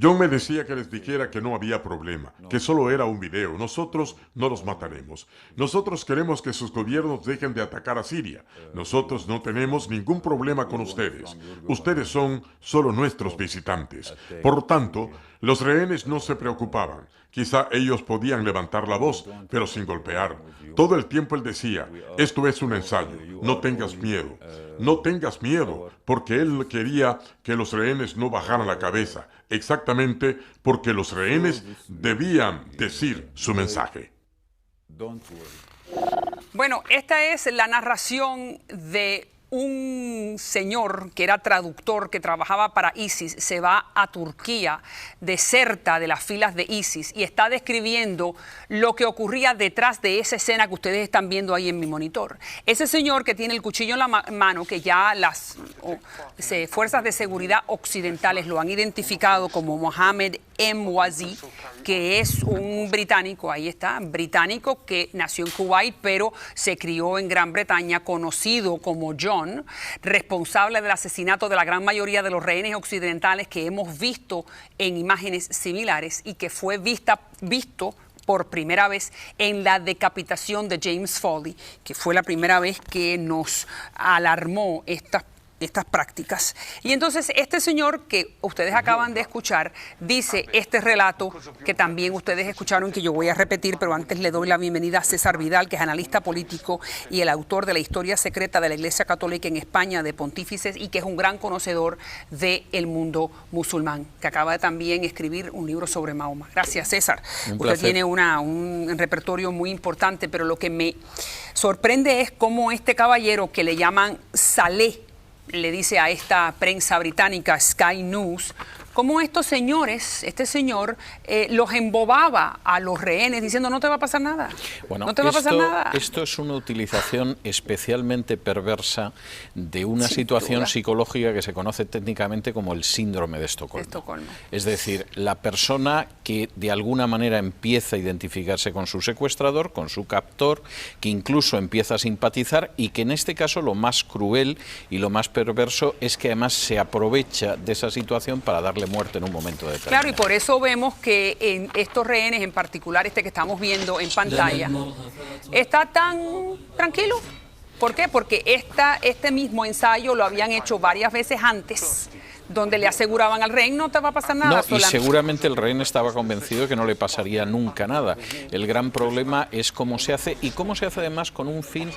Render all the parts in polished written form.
John me decía que les dijera que no había problema, que solo era un video. Nosotros no los mataremos. Nosotros queremos que sus gobiernos dejen de atacar a Siria. Nosotros no tenemos ningún problema con ustedes. Ustedes son solo nuestros visitantes. Por lo tanto, los rehenes no se preocupaban. Quizá ellos podían levantar la voz, pero sin golpear. Todo el tiempo él decía, esto es un ensayo, no tengas miedo. No tengas miedo, porque él quería que los rehenes no bajaran la cabeza, exactamente porque los rehenes debían decir su mensaje. Bueno, esta es la narración de un señor que era traductor, que trabajaba para ISIS, se va a Turquía, deserta de las filas de ISIS y está describiendo lo que ocurría detrás de esa escena que ustedes están viendo ahí en mi monitor. Ese señor que tiene el cuchillo en la mano, que ya las fuerzas de seguridad occidentales lo han identificado como Mohammed Emwazi, que es un británico, ahí está, británico que nació en Kuwait, pero se crió en Gran Bretaña, conocido como John, responsable del asesinato de la gran mayoría de los rehenes occidentales que hemos visto en imágenes similares y que fue visto por primera vez en la decapitación de James Foley, que fue la primera vez que nos alarmó estas prácticas. Y entonces este señor que ustedes acaban de escuchar dice este relato que también ustedes escucharon, que yo voy a repetir, pero antes le doy la bienvenida a César Vidal, que es analista político y el autor de la historia secreta de la Iglesia Católica en España, de Pontífices, y que es un gran conocedor del mundo musulmán, que acaba de también escribir un libro sobre Mahoma. Gracias, César. Usted tiene un repertorio muy importante, pero lo que me sorprende es cómo este caballero, que le llaman Saleh, le dice a esta prensa británica Sky News, cómo estos señores, este señor, los embobaba a los rehenes diciendo no te va a pasar nada, bueno, no te va a pasar nada. Esto es una utilización especialmente perversa de una situación psicológica que se conoce técnicamente como el síndrome de Estocolmo. Es decir, la persona que de alguna manera empieza a identificarse con su secuestrador, con su captor, que incluso empieza a simpatizar y que en este caso lo más cruel y lo más perverso es que además se aprovecha de esa situación para darle muerte en un momento determinado. Claro, y por eso vemos que en estos rehenes, en particular este que estamos viendo en pantalla, está tan tranquilo. ¿Por qué? Porque este mismo ensayo lo habían hecho varias veces antes, donde le aseguraban al rehén no te va a pasar nada. No, y seguramente el rehén estaba convencido de que no le pasaría nunca nada. El gran problema es cómo se hace, y cómo se hace además con un fin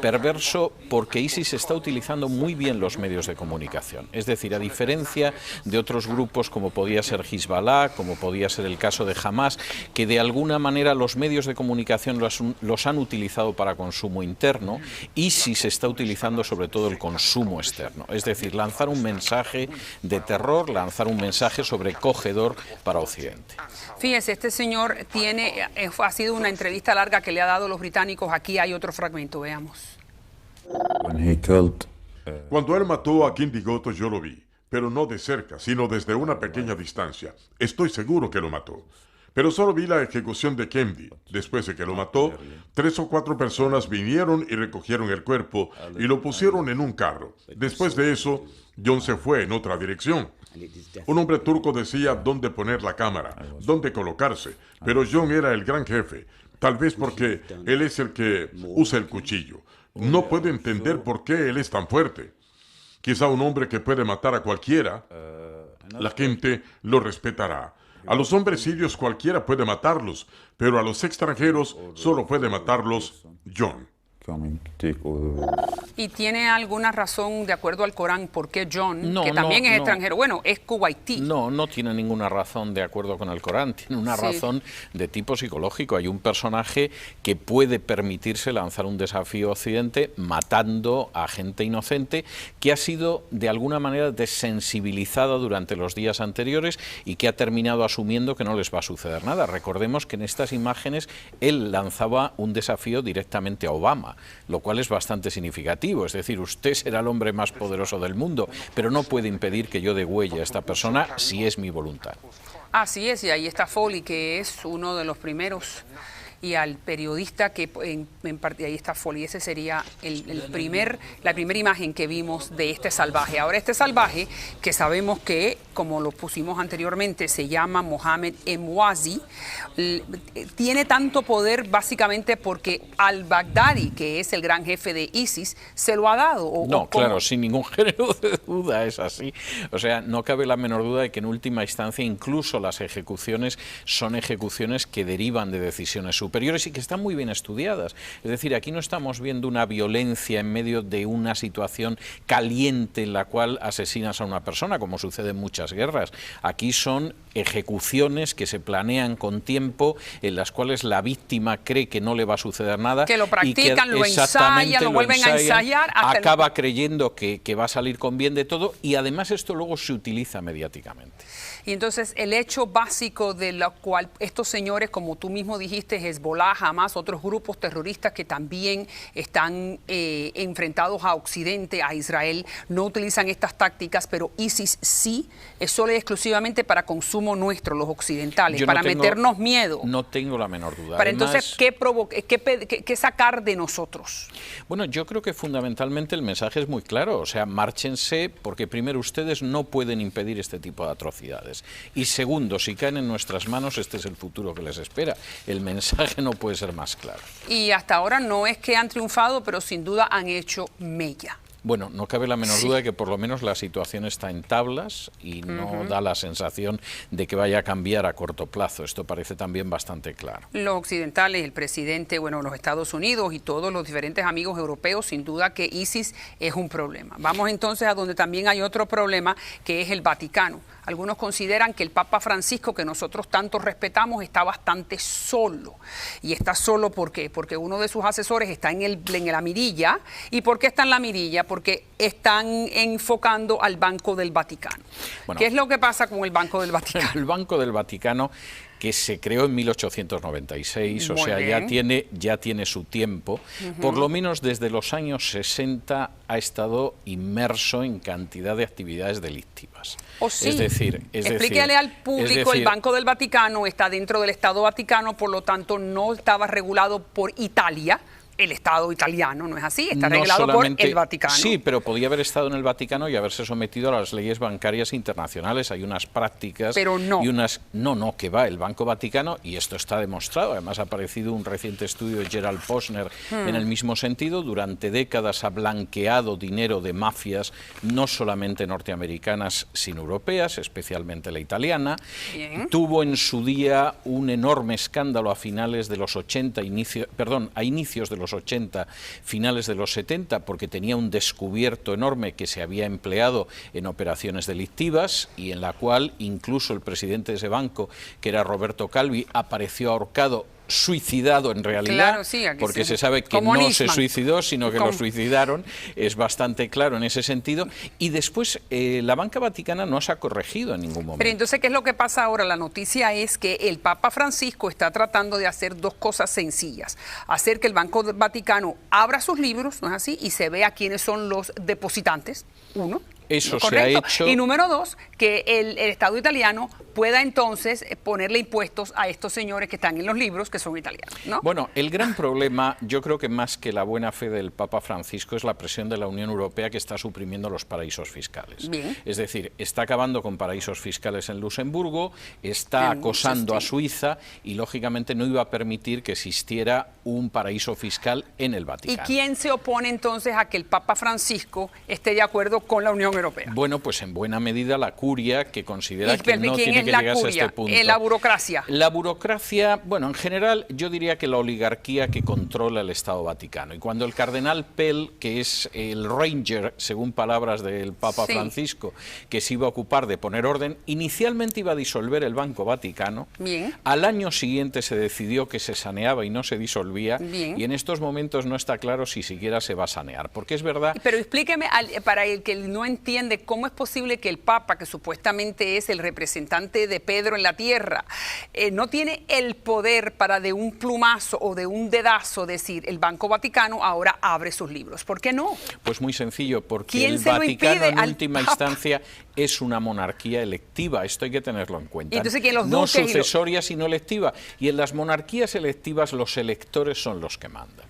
perverso, porque ISIS está utilizando muy bien los medios de comunicación. Es decir, a diferencia de otros grupos como podía ser Hezbollah, como podía ser el caso de Hamas, que de alguna manera los medios de comunicación los han utilizado para consumo interno, ISIS está utilizando sobre todo el consumo externo. Es decir, lanzar un mensaje de terror, lanzar un mensaje sobrecogedor para Occidente. Fíjese, este señor ha sido una entrevista larga que le ha dado los británicos. Aquí hay otro fragmento, veamos. Cuando él mató a Kindy Goto yo lo vi, pero no de cerca, sino desde una pequeña distancia. Estoy seguro que lo mató. Pero solo vi la ejecución de Kendi. Después de que lo mató, 3 o 4 personas vinieron y recogieron el cuerpo y lo pusieron en un carro. Después de eso, John se fue en otra dirección. Un hombre turco decía dónde poner la cámara, dónde colocarse, pero John era el gran jefe, tal vez porque él es el que usa el cuchillo. No puedo entender por qué él es tan fuerte. Quizá un hombre que puede matar a cualquiera, la gente lo respetará. A los hombres sirios cualquiera puede matarlos, pero a los extranjeros solo puede matarlos John. ¿Y tiene alguna razón, de acuerdo al Corán, por qué John, que también es extranjero, bueno, es kuwaití? No tiene ninguna razón de acuerdo con el Corán, tiene una razón de tipo psicológico. Hay un personaje que puede permitirse lanzar un desafío a Occidente matando a gente inocente que ha sido de alguna manera desensibilizada durante los días anteriores y que ha terminado asumiendo que no les va a suceder nada. Recordemos que en estas imágenes él lanzaba un desafío directamente a Obama, lo cual es bastante significativo. Es decir, usted será el hombre más poderoso del mundo, pero no puede impedir que yo degüelle a esta persona si es mi voluntad. Así es, y ahí está Foley, que es uno de los primeros, y al periodista que en parte, ahí está Foley, ese sería la primera imagen que vimos de este salvaje. Ahora este salvaje, que sabemos que como lo pusimos anteriormente, se llama Mohamed Emwazi, tiene tanto poder básicamente porque al-Baghdadi, que es el gran jefe de ISIS, se lo ha dado. No, claro, sin ningún género de duda es así. O sea, no cabe la menor duda de que en última instancia incluso las ejecuciones son ejecuciones que derivan de decisiones superiores y que están muy bien estudiadas. Es decir, aquí no estamos viendo una violencia en medio de una situación caliente en la cual asesinas a una persona, como sucede en muchas guerras. Aquí son ejecuciones que se planean con tiempo, en las cuales la víctima cree que no le va a suceder nada. Que lo practican, y que lo ensayan, lo vuelven a ensayar. Acaba creyendo que va a salir con bien de todo y además esto luego se utiliza mediáticamente. Y entonces el hecho básico de lo cual estos señores, como tú mismo dijiste, Hezbollah, Hamas, otros grupos terroristas que también están enfrentados a Occidente, a Israel, no utilizan estas tácticas, pero ISIS sí, es solo y exclusivamente para consumo nuestro, los occidentales, para meternos miedo. No tengo la menor duda. Pero entonces, ¿qué sacar de nosotros? Bueno, yo creo que fundamentalmente el mensaje es muy claro, o sea, márchense porque primero ustedes no pueden impedir este tipo de atrocidades. Y segundo, si caen en nuestras manos, este es el futuro que les espera. El mensaje no puede ser más claro. Y hasta ahora no es que han triunfado, pero sin duda han hecho mella. Bueno, no cabe la menor duda de que por lo menos la situación está en tablas y no da la sensación de que vaya a cambiar a corto plazo. Esto parece también bastante claro. Los occidentales, el presidente, bueno, los Estados Unidos y todos los diferentes amigos europeos, sin duda que ISIS es un problema. Vamos entonces a donde también hay otro problema, que es el Vaticano. Algunos consideran que el Papa Francisco, que nosotros tanto respetamos, está bastante solo. ¿Y está solo por qué? Porque uno de sus asesores está en la mirilla. ¿Y por qué está en la mirilla? Porque están enfocando al Banco del Vaticano. Bueno, ¿qué es lo que pasa con el Banco del Vaticano? El Banco del Vaticano, que se creó en 1896, o sea, ya tiene su tiempo, por lo menos desde los años 60 ha estado inmerso en cantidad de actividades delictivas. Sí. Explíquele al público, el Banco del Vaticano está dentro del Estado Vaticano, por lo tanto no estaba regulado por Italia, el Estado italiano, ¿no es así? Está regulado por el Vaticano. Sí, pero podía haber estado en el Vaticano y haberse sometido a las leyes bancarias internacionales. Hay unas prácticas pero no. y unas... No, que va, el Banco Vaticano, y esto está demostrado, además ha aparecido un reciente estudio de Gerald Posner en el mismo sentido, durante décadas ha blanqueado dinero de mafias, no solamente norteamericanas, sino europeas, especialmente la italiana. Bien. Tuvo en su día un enorme escándalo a finales de los 80, a inicios de los 80, finales de los 70, porque tenía un descubierto enorme que se había empleado en operaciones delictivas y en la cual incluso el presidente de ese banco, que era Roberto Calvi, apareció ahorcado, suicidado en realidad, claro, sí, porque se sabe que no se suicidó, sino que lo suicidaron, es bastante claro en ese sentido, y después la banca vaticana no se ha corregido en ningún momento. Pero entonces, ¿qué es lo que pasa ahora? La noticia es que el Papa Francisco está tratando de hacer dos cosas sencillas: hacer que el Banco Vaticano abra sus libros, ¿no es así?, y se vea quiénes son los depositantes, uno. Eso ¿correcto? Se ha hecho. Y número dos, que el Estado italiano pueda entonces ponerle impuestos a estos señores que están en los libros, que son italianos, ¿no? Bueno, el gran problema, yo creo que más que la buena fe del Papa Francisco, es la presión de la Unión Europea, que está suprimiendo los paraísos fiscales. Bien. Es decir, está acabando con paraísos fiscales en Luxemburgo, está acosando a Suiza y, lógicamente, no iba a permitir que existiera un paraíso fiscal en el Vaticano. ¿Y quién se opone entonces a que el Papa Francisco esté de acuerdo con la Unión Europea? Bueno, pues en buena medida la curia, que considera que no tiene que llegarse a este punto. La burocracia. La burocracia, bueno, en general yo diría que la oligarquía que controla el Estado Vaticano. Y cuando el cardenal Pell, que es el ranger, según palabras del Papa Francisco, que se iba a ocupar de poner orden, inicialmente iba a disolver el Banco Vaticano. Bien. Al año siguiente se decidió que se saneaba y no se disolvía. Bien. Y en estos momentos no está claro si siquiera se va a sanear, porque es verdad... Pero explíqueme, para el que no entiende, cómo es posible que el Papa, que supuestamente es el representante de Pedro en la tierra, no tiene el poder para de un plumazo o de un dedazo decir: el Banco Vaticano ahora abre sus libros. ¿Por qué no? Pues muy sencillo, porque el Vaticano en última instancia es una monarquía electiva, esto hay que tenerlo en cuenta. Entonces, ¿que los no sucesoria, sino electiva. Y en las monarquías electivas los electores son los que mandan.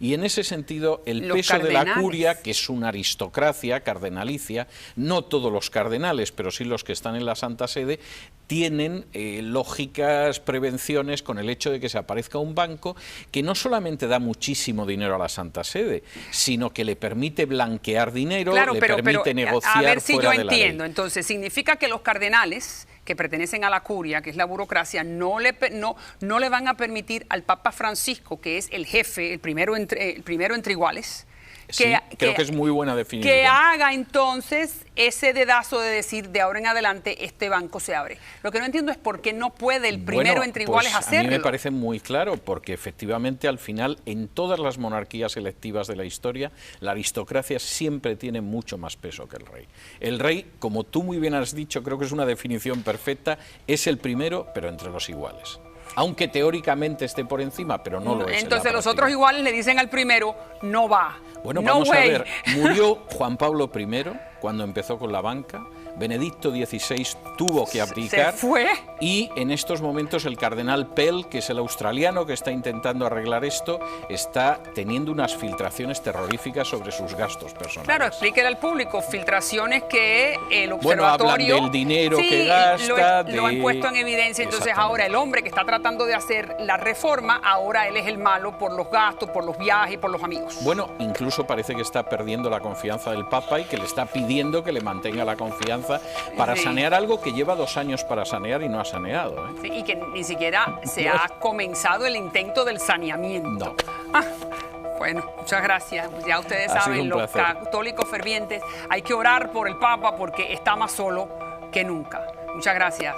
Y en ese sentido, el Los peso de la cardenales. curia, que es una aristocracia cardenalicia, no todos los cardenales, pero sí los que están en la Santa Sede, tienen lógicas prevenciones con el hecho de que se aparezca un banco que no solamente da muchísimo dinero a la Santa Sede, sino que le permite blanquear dinero, Claro, le pero permite negociar a ver si fuera yo de la ley. entiendo. Entonces, significa que los cardenales que pertenecen a la curia, que es la burocracia, no le van a permitir al Papa Francisco, que es el jefe, el primero entre iguales, Sí, creo que es muy buena definición. que haga entonces ese dedazo de decir de ahora en adelante este banco se abre. Lo que no entiendo es por qué no puede el primero Bueno, entre iguales pues hacerlo. A mí me parece muy claro, porque efectivamente al final en todas las monarquías electivas de la historia la aristocracia siempre tiene mucho más peso que el rey. El rey, como tú muy bien has dicho, creo que es una definición perfecta, es el primero, pero entre los iguales. Aunque teóricamente esté por encima, pero no lo es. Entonces los otros iguales le dicen al primero, no va. Bueno, no vamos way. a ver, murió Juan Pablo I cuando empezó con la banca, Benedicto XVI tuvo que abdicar, se fue. y en estos momentos el cardenal Pell, que es el australiano que está intentando arreglar esto, está teniendo unas filtraciones terroríficas sobre sus gastos personales. Claro, explíquele al público, filtraciones que el Bueno, observatorio... hablan del dinero sí, que gasta, lo han puesto en evidencia. Entonces Exactamente. ahora el hombre que está tratando de hacer la reforma, ahora él es el malo por los gastos, por los viajes, por los amigos. Bueno, incluso parece que está perdiendo la confianza del Papa y que le está pidiendo que le mantenga la confianza para Sí. sanear algo que lleva 2 años para sanear y no ha saneado, ¿eh? Sí, y que ni siquiera se ha comenzado el intento del saneamiento. No. Ah, bueno, muchas gracias. Ya ustedes Ha sido saben, un los placer. católicos fervientes, hay que orar por el Papa porque está más solo que nunca. Muchas gracias,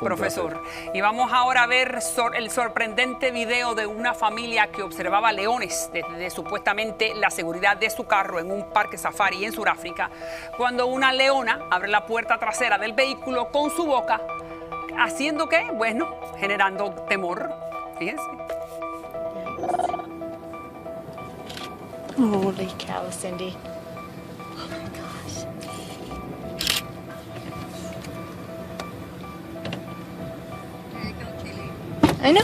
profesor. Y vamos ahora a ver el sorprendente video de una familia que observaba leones desde supuestamente la seguridad de su carro en un parque safari en Sudáfrica, cuando una leona abre la puerta trasera del vehículo con su boca, haciendo ¿qué? Bueno, generando temor. Fíjense. Holy cow, Cindy. Oh my gosh. I know.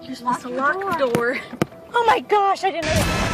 You're supposed to lock the door. Oh my gosh, I didn't know.